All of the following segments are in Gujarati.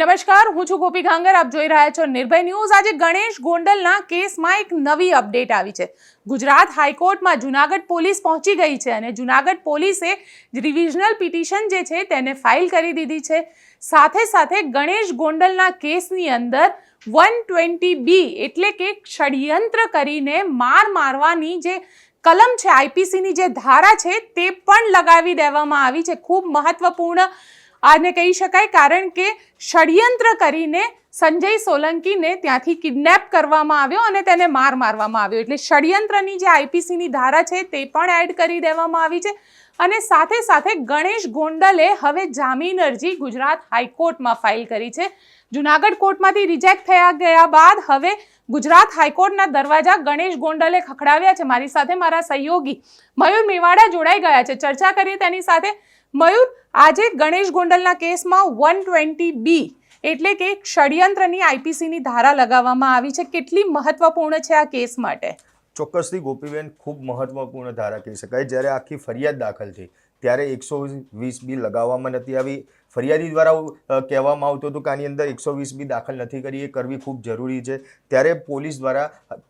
નમસ્કાર, હું છું ગોપી ગાંગર. આપ જોઈ રહ્યા છો નિર્ભય ન્યૂઝ. આજે ગણેશ ગોંડલના કેસમાં એક નવી અપડેટ આવી છે. ગુજરાત હાઈકોર્ટમાં જુનાગઢ પોલીસ પહોંચી ગઈ છે અને જુનાગઢ પોલીસે રિવિઝનલ પિટિશન જે છે તેને ફાઇલ કરી દીધી છે. સાથે સાથે ગણેશ ગોંડલના કેસની અંદર 120B એટલે કે ષડયંત્ર કરીને મારવાની જે કલમ છે, આઈપીસીની જે ધારા છે તે પણ લગાવી દેવામાં આવી છે. ખૂબ મહત્વપૂર્ણ આને કહી શકાય, કારણ કે ષડયંત્ર કરીને સંજય સોલંકીને ત્યાંથી કિડનેપ કરવામાં આવ્યો અને તેને મારવામાં આવ્યો. એટલે ષડયંત્રની જે આઈપીસીની ધારા છે તે પણ એડ કરી દેવામાં આવી છે. અને સાથે સાથે ગણેશ ગોંડલે હવે જામીન અરજી ગુજરાત હાઈકોર્ટમાં ફાઇલ કરી છે. જુનાગઢ કોર્ટમાંથી રિજેક્ટ થયા ગયા બાદ હવે ગુજરાત હાઈકોર્ટના દરવાજા ગણેશ ગોંડલે ખખડાવ્યા છે. મારી સાથે મારા સહયોગી મયુર મેવાડા જોડાઈ ગયા છે. ચર્ચા કરીએ તેની સાથે. મયુર, આજે ગણેશ ગોંડલના કેસમાં 120B એટલે કે ષડયંત્રની આઈપીસીની ધારા લગાવવામાં આવી છે. કેટલી મહત્વપૂર્ણ છે આ કેસ માટે? ચોક્કસથી ગોપીબેન, ખૂબ મહત્વપૂર્ણ ધારા કહી શકાય. જ્યારે આખી ફરિયાદ દાખલ થઈ ત્યારે 120B લગાવવામાં નથી આવી. ફરિયાદી દ્વારા કહેવામાં આવતું હતું કે આની અંદર 120B દાખલ નથી કરી, એ કરવી ખૂબ જરૂરી છે. ત્યારે પોલીસ દ્વારા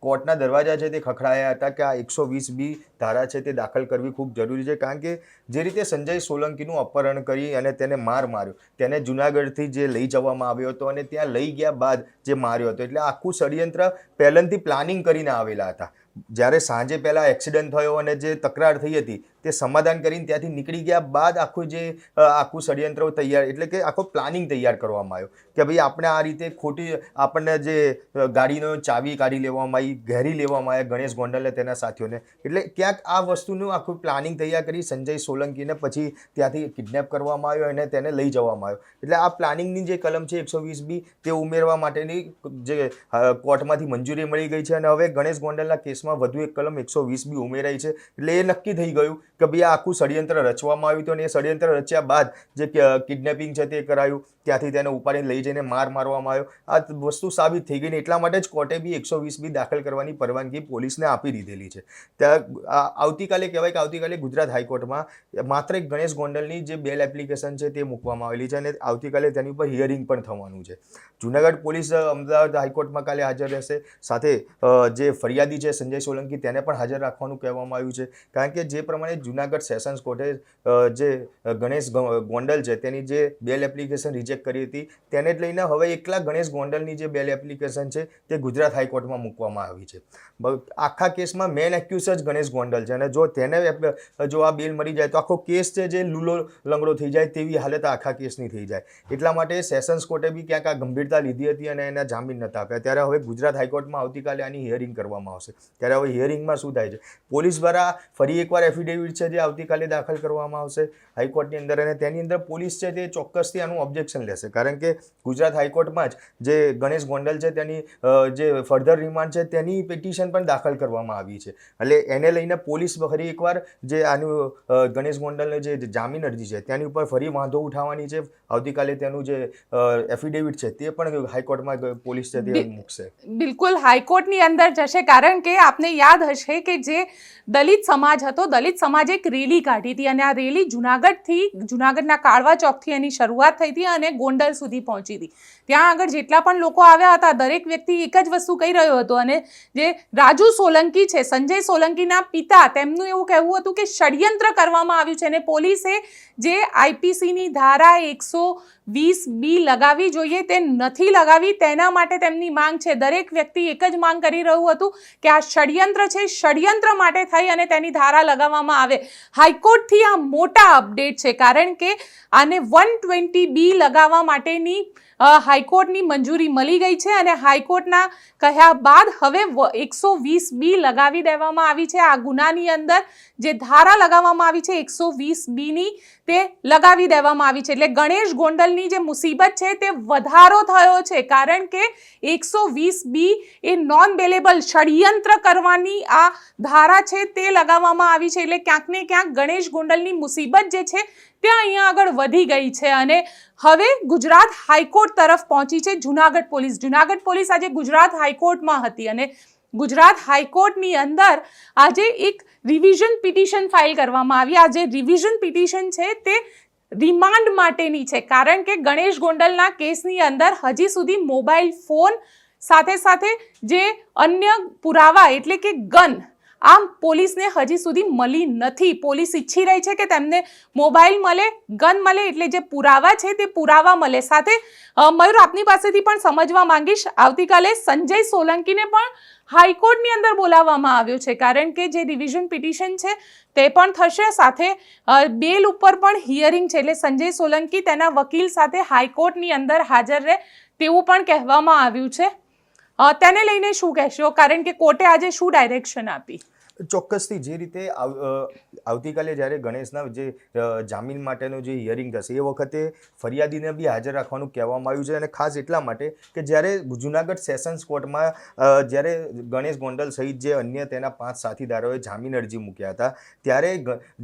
કોર્ટના દરવાજા છે તે ખખડાયા હતા કે આ 120B ધારા છે તે દાખલ કરવી ખૂબ જરૂરી છે. કારણ કે જે રીતે સંજય સોલંકીનું અપહરણ કરી અને તેને માર્યો, તેને જુનાગઢથી જે લઈ જવામાં આવ્યો હતો અને ત્યાં લઈ ગયા બાદ જે માર્યો હતો, એટલે આખું ષડયંત્ર પહેલાંથી પ્લાનિંગ કરીને આવેલા હતા. જ્યારે સાંજે પહેલાં એક્સિડન્ટ થયો અને જે તકરાર થઈ હતી તે સમાધાન કરીને ત્યાંથી નીકળી ગયા બાદ આખું ષડયંત્ર તૈયાર, એટલે કે આખો પ્લાનિંગ તૈયાર કરવામાં આવ્યો કે ભાઈ આપણે આ રીતે ખોટી આપણને જે ગાડીનો ચાવી કાઢી લેવામાં આવી, ઘેરી લેવામાં આવ્યા ગણેશ ગોંડલે તેના સાથીઓને. એટલે ક્યાંક આ વસ્તુનું આખું પ્લાનિંગ તૈયાર કરી સંજય સોલંકીને પછી ત્યાંથી કિડનેપ કરવામાં આવ્યો અને તેને લઈ જવામાં આવ્યો. એટલે આ પ્લાનિંગની જે કલમ છે 120B તે ઉમેરવા માટેની જે કોર્ટમાંથી મંજૂરી મળી ગઈ છે અને હવે ગણેશ ગોંડલના કેસમાં વધુ એક કલમ 120B ઉમેરાઈ છે. એટલે એ નક્કી થઈ ગયું કે ભાઈ આ આખું ષડયંત્ર રચવામાં આવ્યું હતું અને એ ષડયંત્ર રચ્યા બાદ જે કિડનેપિંગ છે તે કરાયું, ત્યાંથી તેને ઉપાડીને લઈ જઈને મારવામાં આવ્યો. આ વસ્તુ સાબિત થઈ ગઈ ને એટલા માટે જ કોર્ટે બી 120B દાખલ કરવાની પરવાનગી પોલીસને આપી દીધેલી છે. ત્યાં આવતીકાલે કહેવાય કે આવતીકાલે ગુજરાત હાઈકોર્ટમાં માત્ર એક ગણેશ ગોંડલની જે બેલ એપ્લિકેશન છે તે મૂકવામાં આવેલી છે અને આવતીકાલે તેની ઉપર હિયરિંગ પણ થવાનું છે. જુનાગઢ પોલીસ અમદાવાદ હાઈકોર્ટમાં કાલે હાજર રહેશે. સાથે જે ફરિયાદી છે સંજય સોલંકી તેને પણ હાજર રાખવાનું કહેવામાં આવ્યું છે. કારણ કે જે પ્રમાણે જુનાગઢ સેશન્સ કોર્ટે જે ગણેશ ગોંડલ છે તેની જે બેલ એપ્લિકેશન રિજેક્ટ કરી હતી તેને જ લઈને હવે એકલા ગણેશ ગોંડલની જે બેલ એપ્લિકેશન છે તે ગુજરાત હાઈકોર્ટમાં મૂકવામાં આવી છે. આખા કેસમાં મેન એક્યુઝ જ ગણેશ ગોંડલ છે અને જો આ બેલ મળી જાય તો આખો કેસ છે જે લૂલો લંગડો થઈ જાય તેવી હાલત આખા કેસની થઈ જાય. એટલા માટે સેશન્સ કોર્ટે બી ક્યાંક આ ગંભીરતા લીધી હતી અને એના જામીન નહોતા આપ્યા. ત્યારે હવે ગુજરાત હાઈકોર્ટમાં આવતીકાલે આની હિયરિંગ કરવામાં આવશે. ત્યારે હવે હિયરિંગમાં શું થાય છે, પોલીસ દ્વારા ફરી એકવાર એફિડેવિટ છે જે આવતીકાલે દાખલ કરવામાં આવશે હાઈકોર્ટની અંદર અને તેની અંદર પોલીસ છે તે ચોક્કસથી આનું ઓબ્જેક્શન લેશે. કારણ કે ગુજરાત હાઈકોર્ટમાં જ જે ગણેશ ગોંડલ છે તેની જે ફર્ધર રિમાન્ડ છે તેની પિટિશન પણ દાખલ કરવામાં આવી છે. એટલે એને લઈને પોલીસ ફરી એકવાર જે આનું ગણેશ ગોંડલને જે જામીન અરજી છે તેની ઉપર ફરી વાંધો ઉઠાવવાની છે. આવતીકાલે તેનું જે એફિડેવિટ છે તે પણ હાઈકોર્ટમાં પોલીસ છે તે મૂકશે. બિલકુલ હાઈકોર્ટની અંદર જશે. કારણ કે આપને યાદ હશે કે જે દલિત સમાજ હતો, દલિત સમાજે એક રેલી કાઢી હતી અને આ રેલી જુનાગઢના કાળવા ચોકથી એની શરૂઆત થઈ હતી અને ગોંડલ સુધી પહોંચી હતી. ત્યાં આગળ જેટલા પણ લોકો આવ્યા હતા દરેક વ્યક્તિ એક જ વસ્તુ કહી રહ્યો હતો અને જે રાજુ સોલંકી છે, સંજય સોલંકીના પિતા, તેમનું એવું કહેવું હતું કે ષડયંત્ર કરવામાં આવ્યું છે અને પોલીસે જે આઈપીસીની ધારા 120B લગાવવી જોઈએ તે નથી લગાવી. તેના માટે તેમની માંગ છે. દરેક વ્યક્તિ એક જ માંગ કરી રહ્યું હતું કે આ ષડયંત્ર છે, ષડયંત્ર માટે થઈ અને તેની ધારા લગાવવામાં આવે. હાઈકોર્ટથી આ મોટા અપડેટ છે કારણ કે આને 120B લગાવવા માટેની હાઈકોર્ટની મંજૂરી મળી ગઈ છે અને હાઈકોર્ટના કહ્યા બાદ હવે 120B લગાવી દેવામાં આવી છે. આ ગુનાની અંદર જે ધારા લગાવવામાં આવી છે 120Bની તે લગાવી દેવામાં આવી છે. એટલે ગણેશ ગોંડલની જે મુસીબત છે તે વધારો થયો છે કારણ કે 120B એ નોન બેલેબલ ષડયંત્ર કરવાની આ ધારા છે તે લગાવવામાં આવી છે. એટલે ક્યાંક ને ક્યાંક ગણેશ ગોંડલની મુસીબત જે છે તે અહીંયા આગળ વધી ગઈ છે અને હવે ગુજરાત હાઈકોર્ટ તરફ પહોંચી છે જુનાગઢ પોલીસ. જુનાગઢ પોલીસ આજે ગુજરાત હાઈકોર્ટમાં હતી અને ગુજરાત હાઈકોર્ટની અંદર આજે એક રિવિઝન પિટિશન ફાઇલ કરવામાં આવી. આ જે રિવિઝન પિટિશન છે તે રિમાન્ડ માટેની છે, કારણ કે ગણેશ ગોંડલના કેસની અંદર હજી સુધી મોબાઈલ ફોન સાથે સાથે જે અન્ય પુરાવા એટલે કે ગન આમ પોલીસને હજી સુધી મળી નથી. પોલીસ ઈચ્છી રહી છે કે તેમને મોબાઈલ મળે, ગન મળે, એટલે જે પુરાવા છે તે પુરાવા મળે. સાથે મયુર, આપની પાસેથી પણ સમજવા માંગીશ, આવતીકાલે સંજય સોલંકીને પણ હાઈકોર્ટની અંદર બોલાવવામાં આવ્યો છે, કારણ કે જે રિવિઝન પિટિશન છે તે પણ થશે, સાથે બેલ ઉપર પણ હિયરિંગ છે, એટલે સંજય સોલંકી તેના વકીલ સાથે હાઈકોર્ટની અંદર હાજર રહે તેવું પણ કહેવામાં આવ્યું છે. તેને લઈને શું કહેશો, કારણ કે કોર્ટે આજે શું ડાયરેક્શન આપી? ચોક્કસથી જે રીતે આવતીકાલે જ્યારે ગણેશના જે જામીન માટેનું જે હિયરિંગ થશે એ વખતે ફરિયાદીને બી હાજર રાખવાનું કહેવામાં આવ્યું છે, અને ખાસ એટલા માટે કે જ્યારે જુનાગઢ સેશન્સ કોર્ટમાં જ્યારે ગણેશ ગોંડલ સહિત જે અન્ય તેના 5 સાથીદારોએ જામીન અરજી મૂક્યા હતા, ત્યારે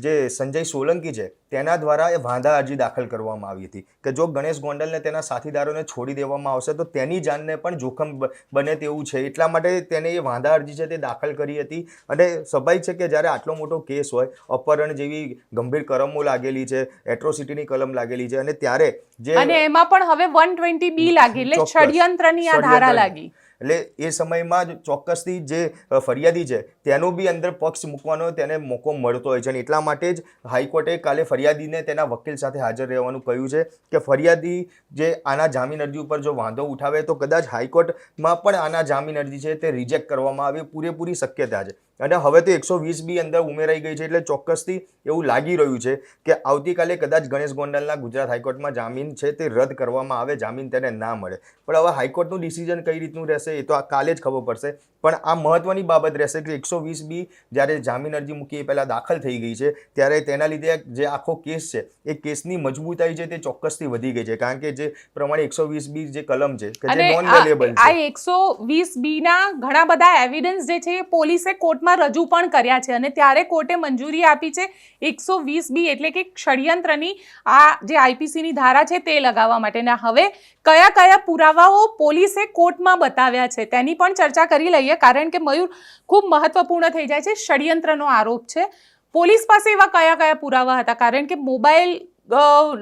જે સંજય સોલંકી છે તેના દ્વારા એ વાંધા અરજી દાખલ કરવામાં આવી હતી કે જો ગણેશ ગોંડલને તેના સાથીદારોને છોડી દેવામાં આવશે તો તેની જાનને પણ જોખમ બને તેવું છે, એટલા માટે તેને એ વાંધા અરજી છે તે દાખલ કરી હતી. અને સ્વાભાવિક છે કે જ્યારે આટલો મોટો કેસ હોય, અપહરણ જેવી ગંભીર કલમો લાગેલી છે, એટ્રોસિટીની કલમ લાગેલી છે, અને ત્યારે જે અને એમાં પણ હવે 120B લાગી, એટલે ષડયંત્રની આ ધારા લાગી, એટલે એ સમયમાં જ ચોક્કસથી જે ફરિયાદી છે તેનો બી અંદર પક્ષ મૂકવાનો તેને મોકો મળતો હોય છે, અને એટલા માટે જ હાઈકોર્ટે કાલે ફરિયાદીને તેના વકીલ સાથે હાજર રહેવાનું કહ્યું છે કે ફરિયાદી જે આના જામીન અરજી ઉપર જો વાંધો ઉઠાવે તો કદાચ હાઈકોર્ટમાં પણ આના જામીન અરજી છે તે રિજેક્ટ કરવામાં આવે પૂરેપૂરી શક્યતા છે. અને હવે તો 120B અંદર ઉમેરાઈ ગઈ છે, એટલે ચોક્કસથી એવું લાગી રહ્યું છે કે આવતીકાલે કદાચ ગણેશ ગોંડલના ગુજરાત હાઈકોર્ટમાં જામીન છે તે રદ કરવામાં આવે, જામીન તેને ના મળે. પણ હવે હાઈકોર્ટનું ડિસિઝન કઈ રીતનું રહેશે એ તો આ કાલે જ ખબર પડશે. પણ આ મહત્વની બાબત રહેશે કે 120B જ્યારે જામીન અરજી મૂકી એ પહેલાં દાખલ થઈ ગઈ છે, ત્યારે તેના લીધે જે આખો કેસ છે એ કેસની મજબૂતાઈ છે તે ચોક્કસથી વધી ગઈ છે, કારણ કે જે પ્રમાણે 120B જે કલમ છે કે જે નોન વેલેબલ છે, આ 120B ના ઘણા બધા એવિડન્સ જે છે એ પોલીસે કોર્ટમાં રજૂ પણ કર્યા છે, અને ત્યારે કોર્ટે મંજૂરી આપી છે 120B એટલે કે ષડયંત્રની આ જે આઈપીસીની ધારા છે તે લગાવવા માટે. હવે કયા કયા પુરાવાઓ પોલીસે કોર્ટમાં બતાવ્યા છે તેની પણ ચર્ચા કરી લઈએ, કારણ કે મયુર ખૂબ મહત્વપૂર્ણ થઈ જાય છે. ષડયંત્રનો આરોપ છે, પોલીસ પાસે એવા કયા કયા પુરાવા હતા, કારણ કે મોબાઈલ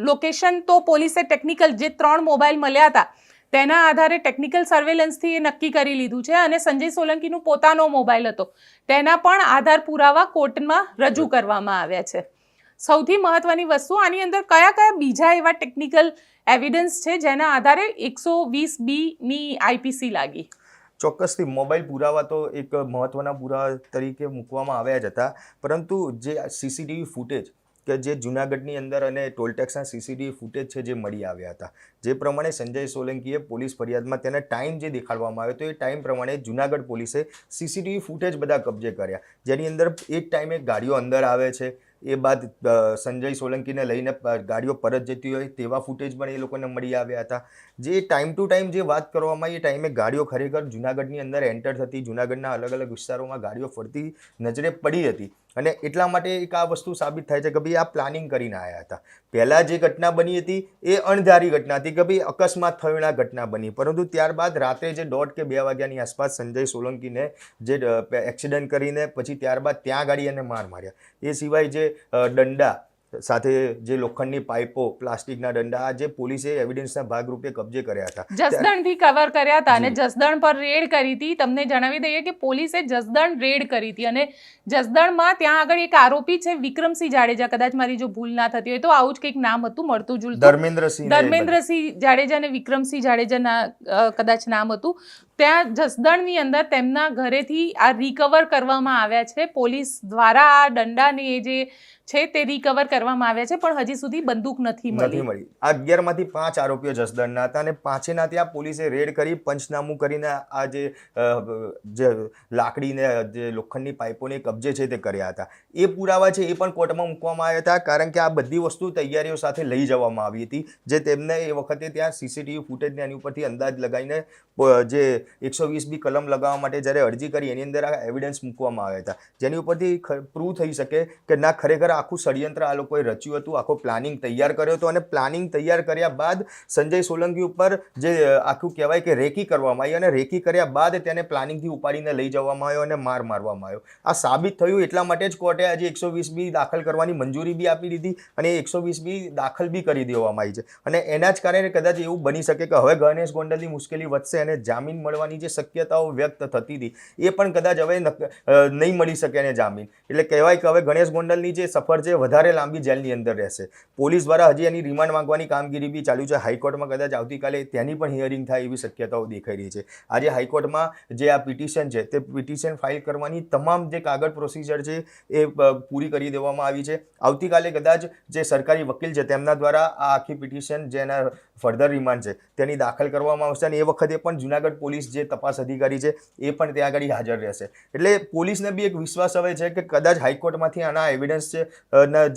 લોકેશન તો પોલીસે ટેકનિકલ જે 3 મોબાઈલ મળ્યા હતા તેના આધારે ટેકનિકલ સર્વેલન્સથી એ નક્કી કરી લીધું છે, અને સંજય સોલંકીનો પોતાનો મોબાઈલ હતો તેના પણ આધાર પુરાવા કોર્ટમાં રજૂ કરવામાં આવ્યા છે. સૌથી મહત્વની વસ્તુ આની અંદર કયા કયા બીજા એવા ટેકનિકલ એવિડન્સ છે જેના આધારે 120B ની આઈપીસી લાગી? ચોક્કસથી મોબાઈલ પુરાવા તો એક મહત્વના પુરાવા તરીકે મૂકવામાં આવ્યા જ હતા, પરંતુ જે સીસીટીવી ફૂટેજ કે જે જુનાગઢની અંદર અને ટોલટેક્સના સીસીટીવી ફૂટેજ છે જે મળી આવ્યા હતા, જે પ્રમાણે સંજય સોલંકીએ પોલીસ ફરિયાદમાં તેને ટાઈમ જે દેખાડવામાં આવ્યો તો એ ટાઈમ પ્રમાણે જુનાગઢ પોલીસે સીસીટીવી ફૂટેજ બધા કબજે કર્યા, જેની અંદર એ જ ટાઈમે ગાડીઓ અંદર આવે છે, એ બાદ સંજય સોલંકીને લઈને ગાડીઓ પરત જતી હોય તેવા ફૂટેજ પણ એ લોકોને મળી આવ્યા હતા. જે ટાઈમ ટુ ટાઈમ જે વાત કરવામાં આવી એ ટાઈમે ગાડીઓ ખરેખર જુનાગઢની અંદર એન્ટર થતી, જુનાગઢના અલગ અલગ વિસ્તારોમાં ગાડીઓ ફરતી નજરે પડી હતી, અને એટલા માટે એક આ વસ્તુ સાબિત થાય છે કે ભાઈ આ પ્લાનિંગ કરીને આવ્યા હતા. પહેલાં જે ઘટના બની હતી એ અણધારી ઘટના હતી કે ભાઈ અકસ્માત થયેલા ઘટના બની, પરંતુ ત્યારબાદ રાત્રે જે 1:30 કે 2 વાગ્યાની આસપાસ સંજય સોલંકીને જે એક્સિડન્ટ કરીને પછી ત્યારબાદ ત્યાં ગાડી એને માર માર્યા, એ સિવાય જે દંડા સાથે જે લોખંડની પાઇપો, પ્લાસ્ટિકના દંડા, આ જે પોલીસે એવિડન્સના ભાગરૂપે કબજે કર્યા હતા, જસદણથી કવર કર્યા હતા, અને જસદણ પર રેડ કરી હતી. તમને જણાવી દઈએ કે પોલીસે જસદણ રેડ કરી હતી, અને જસદણમાં ત્યાં આગળ એક આરોપી છે વિક્રમસિંહ જાડેજા, કદાચ મારી જો ભૂલ ના થતી હોય તો આવું જ કંઈક નામ હતું મળતું જુલતું, ધર્મેન્દ્રસિંહ જાડેજા અને વિક્રમસિંહ જાડેજાના કદાચ નામ હતું. ત્યાં જસદણની અંદર તેમના ઘરેથી આ રિકવર કરવામાં આવ્યા છે, પોલીસ દ્વારા આ દંડાને જે છે તે રિકવર કરવામાં આવ્યા છે, પણ હજી સુધી બંદૂક નથી મળી. આ 11માંથી 5 આરોપીઓ જસદણના હતા, અને 5ના ત્યાં પોલીસે રેડ કરી પંચનામું કરીને આ જે લાકડીને જે લોખંડની પાઇપોને કબજે છે તે કર્યા હતા. એ પુરાવા છે એ પણ કોર્ટમાં મૂકવામાં આવ્યા હતા, કારણ કે આ બધી વસ્તુ તૈયારીઓ સાથે લઈ જવામાં આવી હતી, જે તેમને એ વખતે ત્યાં સીસીટીવી ફૂટેજને એની ઉપરથી અંદાજ લગાવીને જે 120B કલમ લગાવવા માટે જ્યારે અરજી કરી એની અંદર આ એવિડન્સ મૂકવામાં આવ્યા હતા, જેની ઉપરથી પ્રૂવ થઈ શકે કે ના ખરેખર આખું ષડયંત્ર આ લોકોએ રચ્યું હતું, આખો પ્લાનિંગ તૈયાર કર્યો હતો અને પ્લાનિંગ તૈયાર કર્યા બાદ સંજય સોલંકી ઉપર જે આખું કહેવાય કે રેકી કરવામાં આવી અને રેકી કર્યા બાદ તેને પ્લાનિંગથી ઉપાડીને લઈ જવામાં આવ્યો અને માર મારવામાં આવ્યો. આ સાબિત થયું એટલા માટે જ કોર્ટે આજે 120B દાખલ કરવાની મંજૂરી બી આપી દીધી અને 120B દાખલ બી કરી દેવામાં આવી છે. અને એના જ કારણે કદાચ એવું બની શકે કે હવે ગણેશ ગોંડલની મુશ્કેલી વધશે અને જામીન મળવાની જે શક્યતાઓ વ્યક્ત થતી હતી એ પણ કદાચ હવે નહીં મળી શકે એને જામીન. એટલે કહેવાય કે હવે ગણેશ ગોંડલની જે સફર છે વધારે લાંબી જેલની અંદર રહેશે. પોલીસ દ્વારા હજી એની રિમાન્ડ માંગવાની કામગીરી બી ચાલુ છે. હાઈકોર્ટમાં કદાચ આવતીકાલે તેની પણ હિયરિંગ થાય એવી શક્યતાઓ દેખાઈ રહી છે. આજે હાઈકોર્ટમાં જે આ પિટિશન છે તે પિટિશન ફાઇલ કરવાની તમામ જે કાગળ પ્રોસિજર છે એ પૂરી કરી દેવામાં આવી છે. આવતીકાલે કદાચ જે સરકારી વકીલ છે તેમના દ્વારા આ આખી પિટિશન જેના ફર્ધર રિમાન્ડ છે તેની દાખલ કરવામાં આવશે અને એ વખતે પણ જુનાગઢ પોલીસ જે તપાસ અધિકારી છે એ પણ ત્યાં આગળ હાજર રહેશે. એટલે પોલીસને બી એક વિશ્વાસ હવે છે કે કદાચ હાઈકોર્ટમાંથી આના એવિડન્સ છે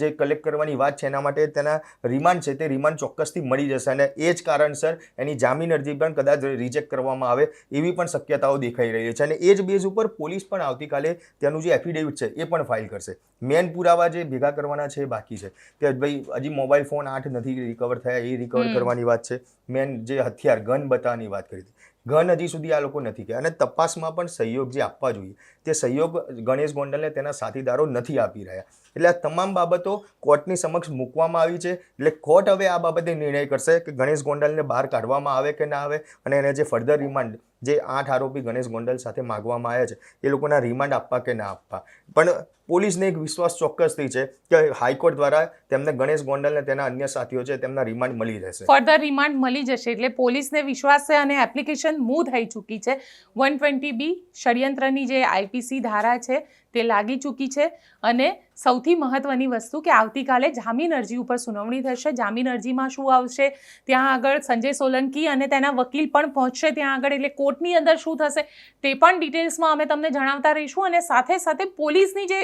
જે કલેક્ટ કરવાની વાત છે એના માટે તેના રિમાન્ડ છે તે રિમાન્ડ ચોક્કસથી મળી જશે અને એ જ કારણસર એની જામીન અરજી પણ કદાચ રિજેક્ટ કરવામાં આવે એવી પણ શક્યતાઓ દેખાઈ રહી છે. અને એ જ બેઝ ઉપર પોલીસ પણ આવતીકાલે તેનું જે એફિડેવિટ છે એ પણ ફાઇલ કરશે. મેન પુરાવા જે ભેગા કરવાના છે એ બાકી છે કે ભાઈ હજી મોબાઈલ ફોન 8 નથી રિકવર થયા એ રિકવર કરવાની વાત છે. મેન જે હથિયાર ગન બતાવવાની વાત કરી હતી, ગન હજી સુધી આ લોકો નથી ગયા અને તપાસમાં પણ સહયોગ જે આપવા જોઈએ તે સહયોગ ગણેશ ગોંડલને તેના સાથીદારો નથી આપી રહ્યા. એટલે આ તમામ બાબતો કોર્ટની સમક્ષ મૂકવામાં આવી છે. એટલે કોર્ટ હવે આ બાબતે નિર્ણય કરશે કે ગણેશ ગોંડલને બહાર કાઢવામાં આવે કે ના આવે અને એને જે ફર્ધર રિમાન્ડ જે 8 આરોપી ગણેશ ગોંડલ સાથે માગવામાં આવ્યા છે એ લોકોના રિમાન્ડ આપવા કે ના આપવા. પણ પોલીસને એક વિશ્વાસ ચોક્કસથી છે કે હાઈકોર્ટ દ્વારા તેમને ગણેશ ગોંડલને તેના અન્ય સાથીઓ છે તેમના રિમાન્ડ મળી રહેશે, ફર્ધર રિમાન્ડ મળી જશે. એટલે પોલીસને વિશ્વાસ છે અને એપ્લિકેશન મૂવ થઈ ચૂકી છે. 120B ષડયંત્રની જે IPC ધારા છે તે લાગી ચૂકી છે અને સૌથી મહત્વની વસ્તુ કે આવતીકાલે જામીન અરજી ઉપર સુનાવણી થશે. જામીન અરજીમાં શું આવશે ત્યાં આગળ સંજય સોલંકી અને તેના વકીલ પણ પહોંચશે ત્યાં આગળ. એટલે કોર્ટની અંદર શું થશે તે પણ ડિટેલ્સમાં અમે તમને જણાવતા રહીશું અને સાથે સાથે પોલીસની જે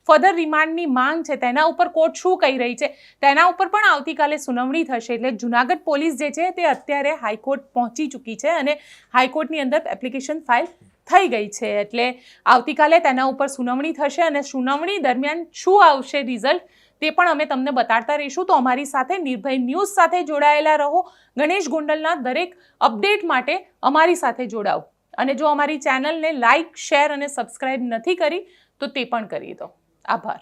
ફર્ધર રિમાન્ડની માંગ છે તેના ઉપર કોર્ટ શું કહી રહી છે તેના ઉપર પણ આવતીકાલે સુનાવણી થશે. એટલે જુનાગઢ પોલીસ જે છે તે અત્યારે હાઈકોર્ટ પહોંચી ચૂકી છે અને હાઈકોર્ટની અંદર એપ્લિકેશન ફાઇલ થઈ ગઈ છે. એટલે આવતીકાલે તેના ઉપર સુનાવણી થશે અને સુનાવણી દરમિયાન શું આવશે રિઝલ્ટ તે પણ અમે તમને બતાડતા રહીશું. તો અમારી સાથે નિર્ભય ન્યૂઝ સાથે જોડાયેલા રહો. ગણેશ ગોંડલના દરેક અપડેટ માટે અમારી સાથે જોડાઓ અને જો અમારી ચેનલને લાઇક, શેર અને સબસ્ક્રાઇબ નથી કરી તો તે પણ કરી દો. આભાર.